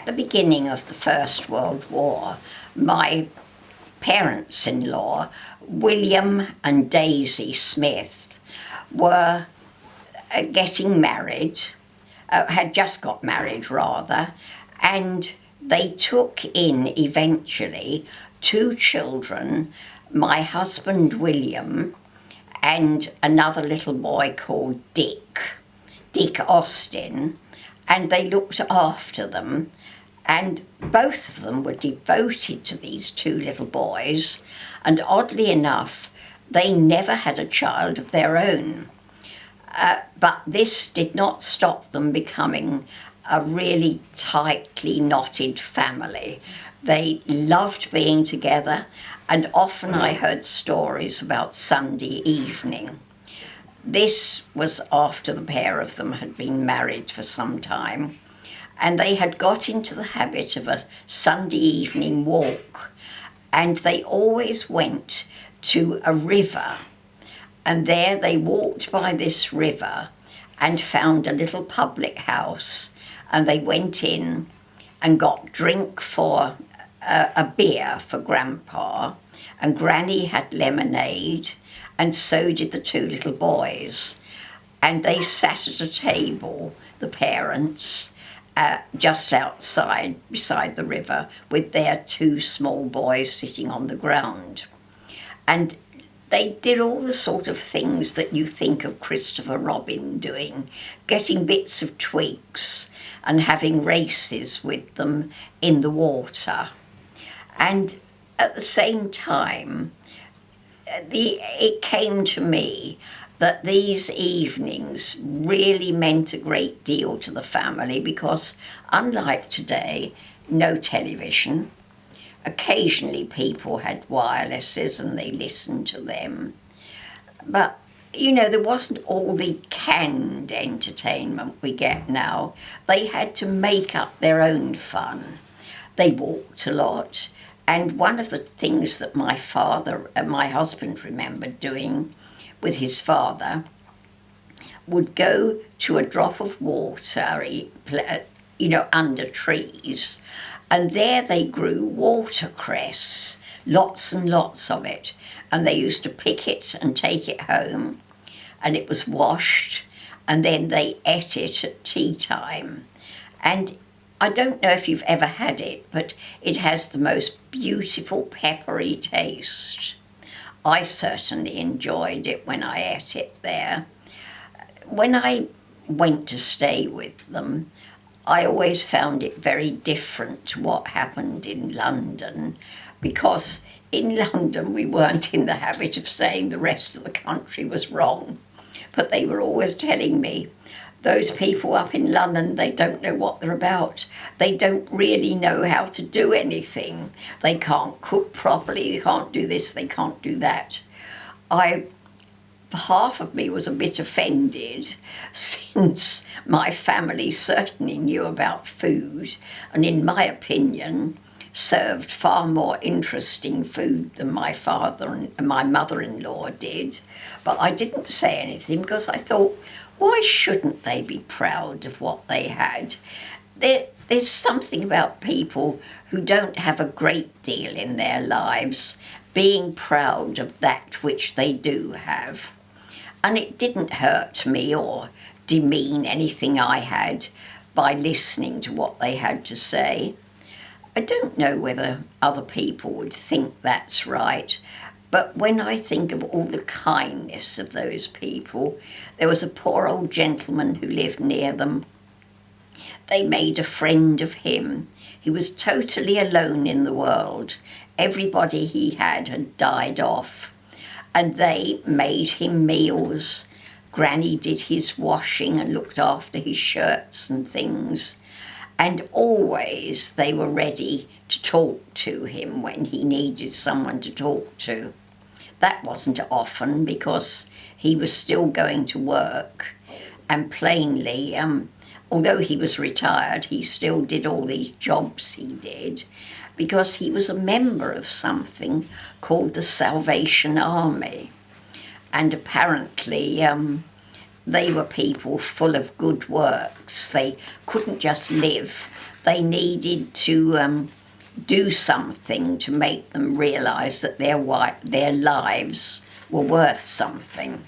the beginning of the First World War, my parents-in-law, William and Daisy Smith, were getting married, had just got married rather, and they took in eventually 2 children, my husband William and another little boy called Dick Austin, and they looked after them, and both of them were devoted to these 2 little boys, and oddly enough they never had a child of their own. But this did not stop them becoming a really tightly knotted family. They loved being together, and often I heard stories about Sunday evening. This was after the pair of them had been married for some time, and they had got into the habit of a Sunday evening walk, and they always went to a river, and there they walked by this river and found a little public house, and they went in and got drink for a beer for Grandpa, and Granny had lemonade, and so did the 2 little boys. And they sat at a table, the parents, just outside, beside the river, with their 2 small boys sitting on the ground. And they did all the sort of things that you think of Christopher Robin doing, getting bits of twigs and having races with them in the water. And at the same time, it came to me that these evenings really meant a great deal to the family, because unlike today, no television. Occasionally people had wirelesses and they listened to them. But, you know, there wasn't all the canned entertainment we get now. They had to make up their own fun. They walked a lot. And one of the things that my husband remembered doing with his father would go to a drop of water, under trees, and there they grew watercress, lots and lots of it, and they used to pick it and take it home, and it was washed, and then they ate it at tea time. And I don't know if you've ever had it, but it has the most beautiful peppery taste. I certainly enjoyed it when I ate it there. When I went to stay with them, I always found it very different to what happened in London, because in London we weren't in the habit of saying the rest of the country was wrong, but they were always telling me, those people up in London, they don't know what they're about. They don't really know how to do anything. They can't cook properly, they can't do this, they can't do that. Half of me was a bit offended, since my family certainly knew about food, and in my opinion, served far more interesting food than my father and my mother-in-law did. But I didn't say anything because I thought, why shouldn't they be proud of what they had? There's something about people who don't have a great deal in their lives being proud of that which they do have. And it didn't hurt me or demean anything I had by listening to what they had to say. I don't know whether other people would think that's right, but when I think of all the kindness of those people, there was a poor old gentleman who lived near them. They made a friend of him. He was totally alone in the world. Everybody he had died off, and they made him meals. Granny did his washing and looked after his shirts and things. And always they were ready to talk to him when he needed someone to talk to. That wasn't often because he was still going to work, and plainly, although he was retired, he still did all these jobs he did because he was a member of something called the Salvation Army. And apparently they were people full of good works. They couldn't just live. they needed to do something to make them realise that their lives were worth something.